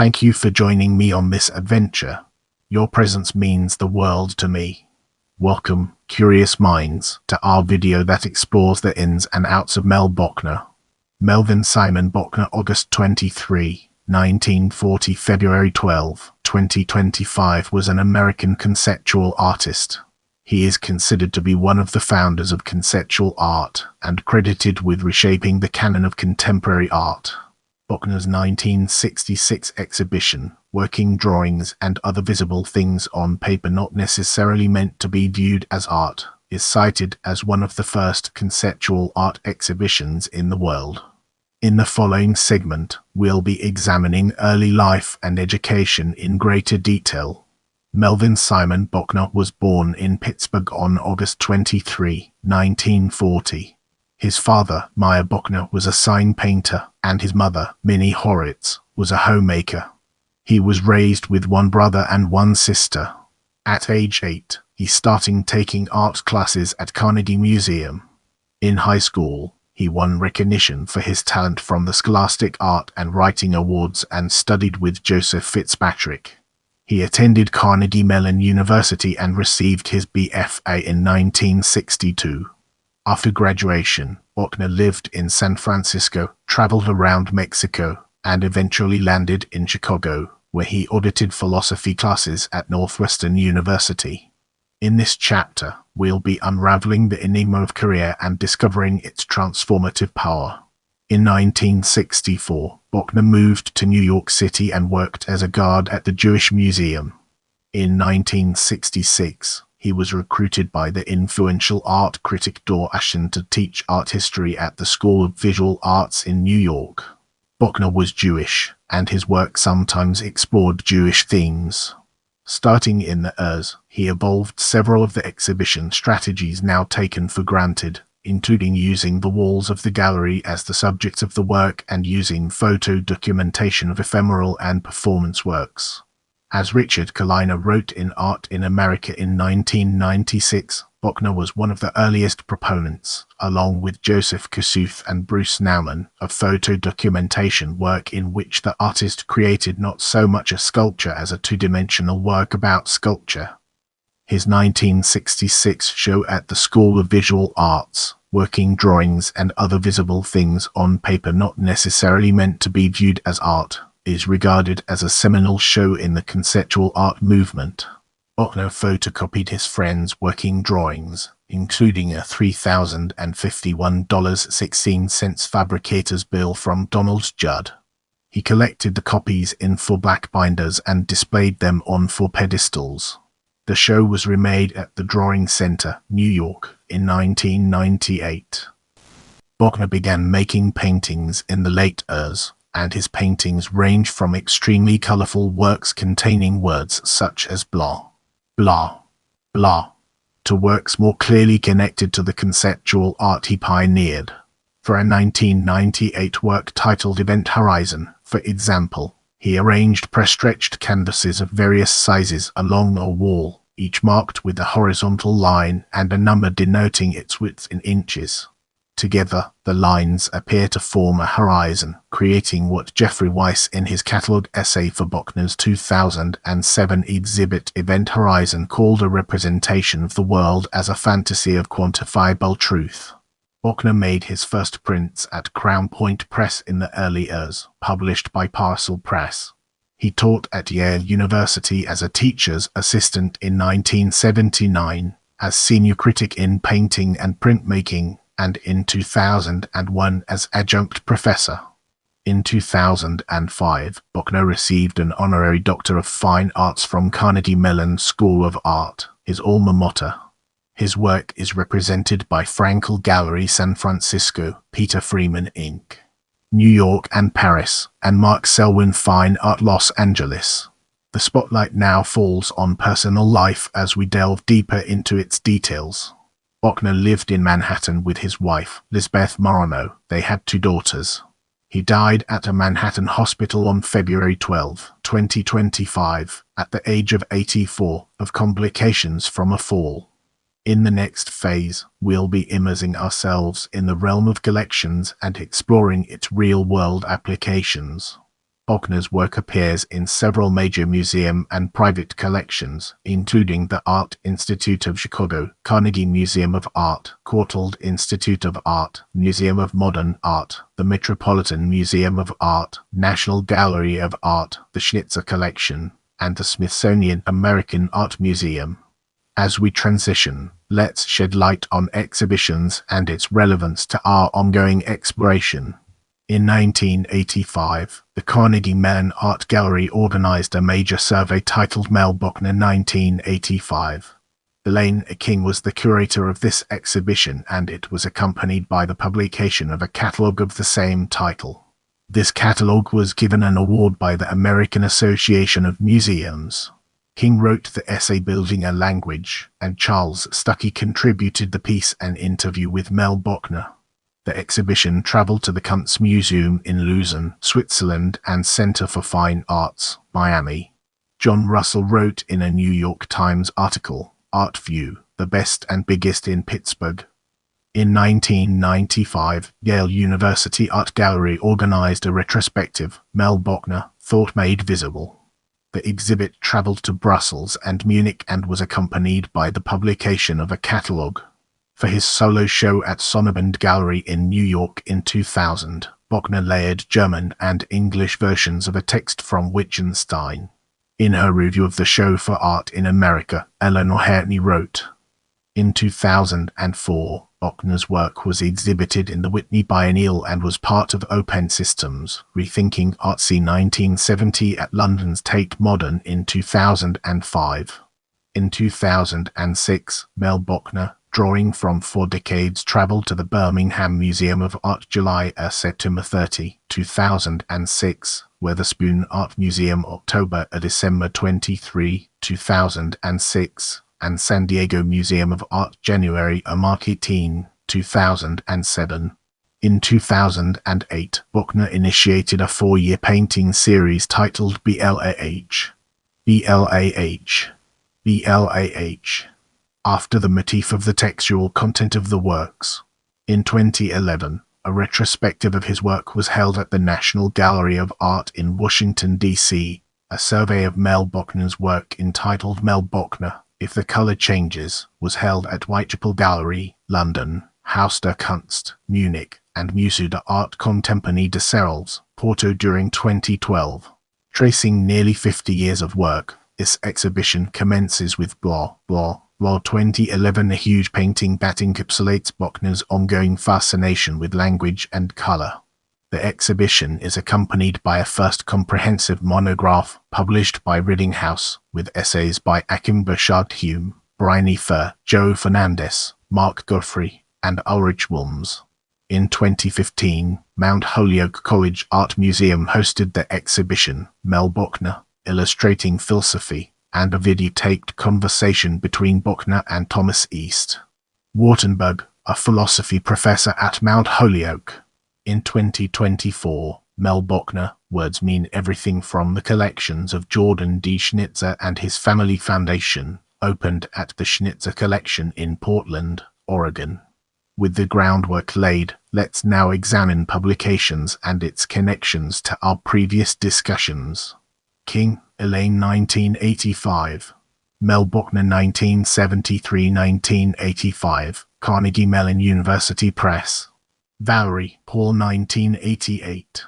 Thank you for joining me on this adventure. Your presence means the world to me. Welcome, curious minds, to our video that explores the ins and outs of Mel Bochner. Melvin Simon Bochner, August 23, 1940, February 12, 2025, was an American conceptual artist. He is considered to be one of the founders of conceptual art and credited with reshaping the canon of contemporary art. Bochner's 1966 exhibition, Working Drawings and Other Visible Things on Paper Not Necessarily Meant to be Viewed as Art, is cited as one of the first conceptual art exhibitions in the world. In the following segment, we'll be examining early life and education in greater detail. Melvin Simon Bochner was born in Pittsburgh on August 23, 1940. His father, Meyer Bochner, was a sign painter, and his mother, Minnie Horitz, was a homemaker. He was raised with one brother and one sister. At age 8, he started taking art classes at Carnegie Museum. In high school, he won recognition for his talent from the Scholastic Art and Writing Awards and studied with Joseph Fitzpatrick. He attended Carnegie Mellon University and received his BFA in 1962. After graduation, Bochner lived in San Francisco, traveled around Mexico, and eventually landed in Chicago, where he audited philosophy classes at Northwestern University. In this chapter, we'll be unraveling the enigma of career and discovering its transformative power. In 1964, Bochner moved to New York City and worked as a guard at the Jewish Museum. In 1966, he was recruited by the influential art critic Dor Ashen to teach art history at the School of Visual Arts in New York. Bochner was Jewish, and his work sometimes explored Jewish themes. Starting in the years, he evolved several of the exhibition strategies now taken for granted, including using the walls of the gallery as the subjects of the work and using photo documentation of ephemeral and performance works. As Richard Kaliner wrote in Art in America in 1996, Bochner was one of the earliest proponents, along with Joseph Kosuth and Bruce Nauman, of photo documentation work in which the artist created not so much a sculpture as a two-dimensional work about sculpture. His 1966 show at the School of Visual Arts, Working Drawings and Other Visible Things on Paper Not Necessarily Meant to be Viewed as Art, is regarded as a seminal show in the conceptual art movement. Bochner photocopied his friends' working drawings, including a $3,051.16 fabricator's bill from Donald Judd. He collected the copies in 4 black binders and displayed them on 4 pedestals. The show was remade at the Drawing Center, New York, in 1998. Bochner began making paintings in the late years, and his paintings range from extremely colorful works containing words such as blah, blah, blah, to works more clearly connected to the conceptual art he pioneered. For a 1998 work titled Event Horizon, for example, he arranged press-stretched canvases of various sizes along a wall, each marked with a horizontal line and a number denoting its width in inches. Together, the lines appear to form a horizon, creating what Jeffrey Weiss in his catalog essay for Bochner's 2007 exhibit Event Horizon called a representation of the world as a fantasy of quantifiable truth. Bochner made his first prints at Crown Point Press in the early years, published by Parcel Press. He taught at Yale University as a teacher's assistant in 1979, as senior critic in painting and printmaking, and in 2001 as adjunct professor. In 2005, Bochner received an honorary Doctor of Fine Arts from Carnegie Mellon School of Art, his alma mater. His work is represented by Frankel Gallery San Francisco, Peter Freeman Inc., New York and Paris, and Mark Selwyn Fine Art Los Angeles. The spotlight now falls on personal life as we delve deeper into its details. Bochner lived in Manhattan with his wife, Lisbeth Morano. They had 2 daughters. He died at a Manhattan hospital on February 12, 2025, at the age of 84, of complications from a fall. In the next phase, we'll be immersing ourselves in the realm of collections and exploring its real-world applications. Bochner's work appears in several major museum and private collections, including the Art Institute of Chicago, Carnegie Museum of Art, Courtauld Institute of Art, Museum of Modern Art, the Metropolitan Museum of Art, National Gallery of Art, the Schnitzer Collection, and the Smithsonian American Art Museum. As we transition, let's shed light on exhibitions and its relevance to our ongoing exploration. In 1985, the Carnegie Mellon Art Gallery organized a major survey titled Mel Bochner 1985. Elaine King was the curator of this exhibition, and it was accompanied by the publication of a catalogue of the same title. This catalogue was given an award by the American Association of Museums. King wrote the essay Building a Language, and Charles Stuckey contributed the piece An Interview with Mel Bochner. The exhibition traveled to the Kunstmuseum in Lausanne, Switzerland, and Center for Fine Arts, Miami. John Russell wrote in a New York Times article, Art View, the best and biggest in Pittsburgh. In 1995, Yale University Art Gallery organized a retrospective, Mel Bochner, Thought Made Visible. The exhibit traveled to Brussels and Munich and was accompanied by the publication of a catalogue. For his solo show at Sonnabend Gallery in New York in 2000, Bochner layered German and English versions of a text from Wittgenstein. In her review of the show for Art in America, Eleanor Haertney wrote, in 2004, Bochner's work was exhibited in the Whitney Biennial and was part of Open Systems, Rethinking Artsy 1970 at London's Tate Modern in 2005. In 2006, Mel Bochner, drawing from 4 decades, traveled to the Birmingham Museum of Art July–September 30, 2006, Wetherspoon Art Museum October–December 23, 2006, and San Diego Museum of Art January–March 18, 2007. In 2008, Bochner initiated a 4-year painting series titled BLAH. BLAH. BLAH. After the motif of the textual content of the works. In 2011, a retrospective of his work was held at the National Gallery of Art in Washington, D.C. A survey of Mel Bochner's work entitled Mel Bochner, If the Color Changes, was held at Whitechapel Gallery, London, Haus der Kunst, Munich, and Musée d'Art Contemporain de Serles, Porto during 2012. Tracing nearly 50 years of work, this exhibition commences with Blah, Blah, Blah 2011, a huge painting that encapsulates Bochner's ongoing fascination with language and color. The exhibition is accompanied by a first comprehensive monograph published by Reading House, with essays by Achim Burchard-Hume, Bryony Fur, Joe Fernandez, Mark Godfrey, and Ulrich Wilms. In 2015, Mount Holyoke College Art Museum hosted the exhibition, Mel Bochner, Illustrating Philosophy, and a videotaped conversation between Bochner and Thomas East Wartenberg, a philosophy professor at Mount Holyoke. In 2024, Mel Bochner, Words Mean Everything from the collections of Jordan D. Schnitzer and his Family Foundation, opened at the Schnitzer Collection in Portland, Oregon. With the groundwork laid, let's now examine publications and its connections to our previous discussions. King, Elaine 1985. Mel Bochner 1973–1985, Carnegie Mellon University Press. Valerie, Paul 1988.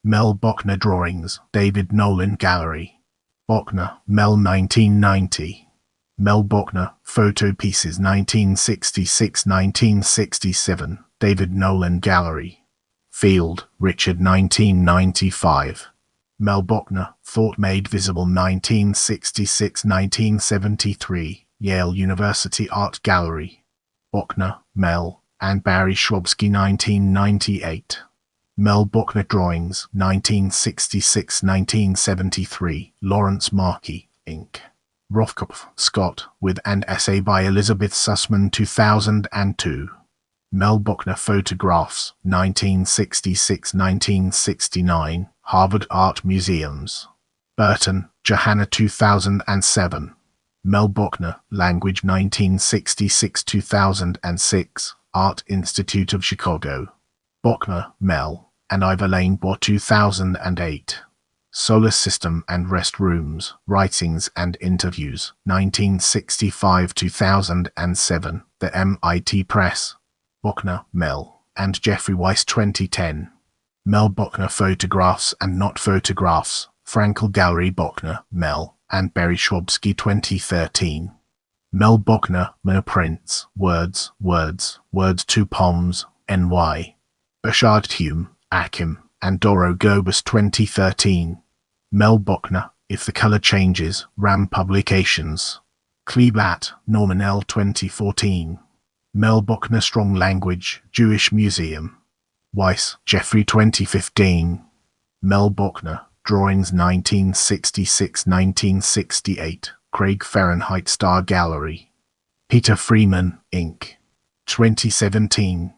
Mel Bochner Drawings, David Nolan Gallery. Bochner, Mel 1990. Mel Bochner, Photo Pieces 1966–1967, David Nolan Gallery. Field, Richard 1995. Mel Bochner, Thought Made Visible 1966–1973, Yale University Art Gallery. Bochner, Mel, and Barry Schwabsky 1998. Mel Bochner Drawings 1966–1973, Lawrence Markey, Inc. Rothkopf, Scott, with an essay by Elizabeth Sussman 2002. Mel Bochner Photographs 1966–1969, Harvard Art Museums. Burton, Johanna 2007. Mel Bochner, Language 1966–2006, Art Institute of Chicago. Bochner, Mel, and Ivor Lane Bohr 2008. Solar System and Rest Rooms, Writings and Interviews, 1965-2007, The MIT Press. Bochner, Mel, and Jeffrey Weiss, 2010. Mel Bochner, Photographs and Not Photographs, Frankel Gallery. Bochner, Mel, and Barry Schwabsky, 2013. Mel Bochner, No Prints, Words, 2 Poms, NY. Bashard Hume, Akim, and Doro Gobus, 2013. Mel Bochner, If the Color Changes, RAM Publications. Kleeblatt, Norman L. 2014. Mel Bochner, Strong Language, Jewish Museum. Weiss, Jeffrey, 2015. Mel Bochner, Drawings 1966-1968, Craig Fahrenheit Star Gallery. Peter Freeman, Inc. 2017.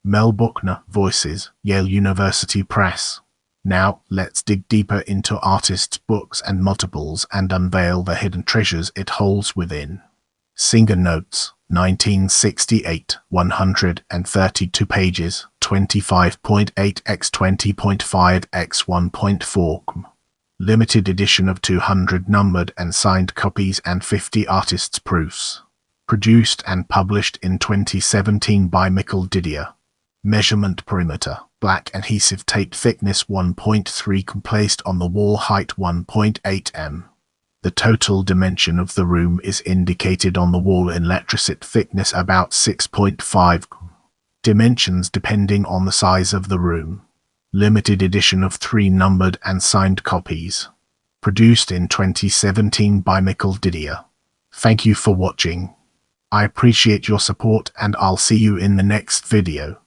Mel Bochner, Voices, Yale University Press. Now, let's dig deeper into artists' books and multiples and unveil the hidden treasures it holds within. Singer Notes, 1968, 132 pages, 25.8 x 20.5 x 1.4. Limited edition of 200 numbered and signed copies and 50 artists' proofs. Produced and published in 2017 by WikipediaReader. Measurement perimeter, black adhesive tape, thickness 1.3 placed on the wall, height 1.8 m. The total dimension of the room is indicated on the wall in letricite, thickness about 6.5. Dimensions depending on the size of the room. Limited edition of 3 numbered and signed copies. Produced in 2017 by WikipediaReader. Thank you for watching. I appreciate your support and I'll see you in the next video.